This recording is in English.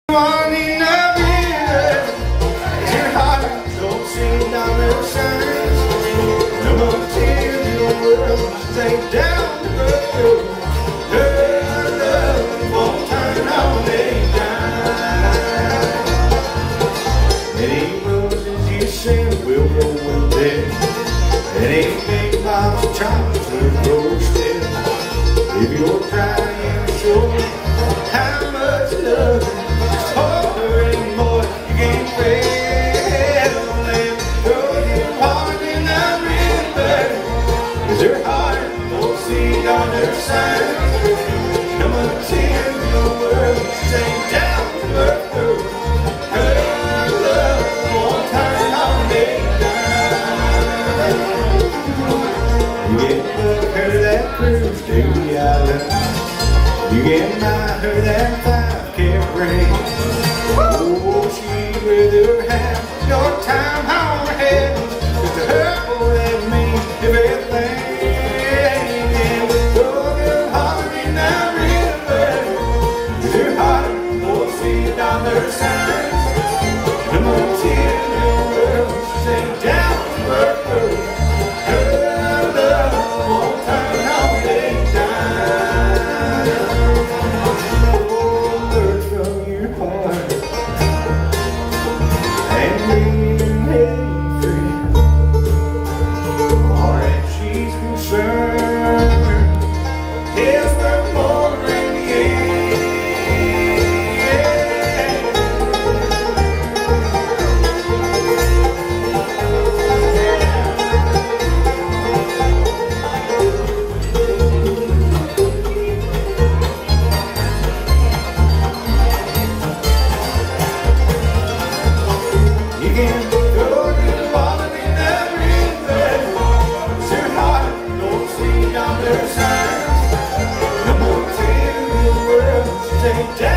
One in the river, your heart don't see dollar signs. No more tears in the world, stay down the road. Her love won't turn on a dime. Any roses you send will go with them. Any big box of chocolates will grow still. If you're crying, show how much love. Her heart won't see dollar signs. No more tears in the world, stay down to her throat. Her love won't turn on a dime. You get her that cruise to the island. You get her that 5K ring. Oh, she'd rather have your time on her head. Cause to her, boy, that means everything. Dollar signs. No more tears in the world, stay down to her throat. Her love won't turn on a dime. Oh, bird from your heart and leave hey free. Or if she's concerned, is there more in the air? Take down.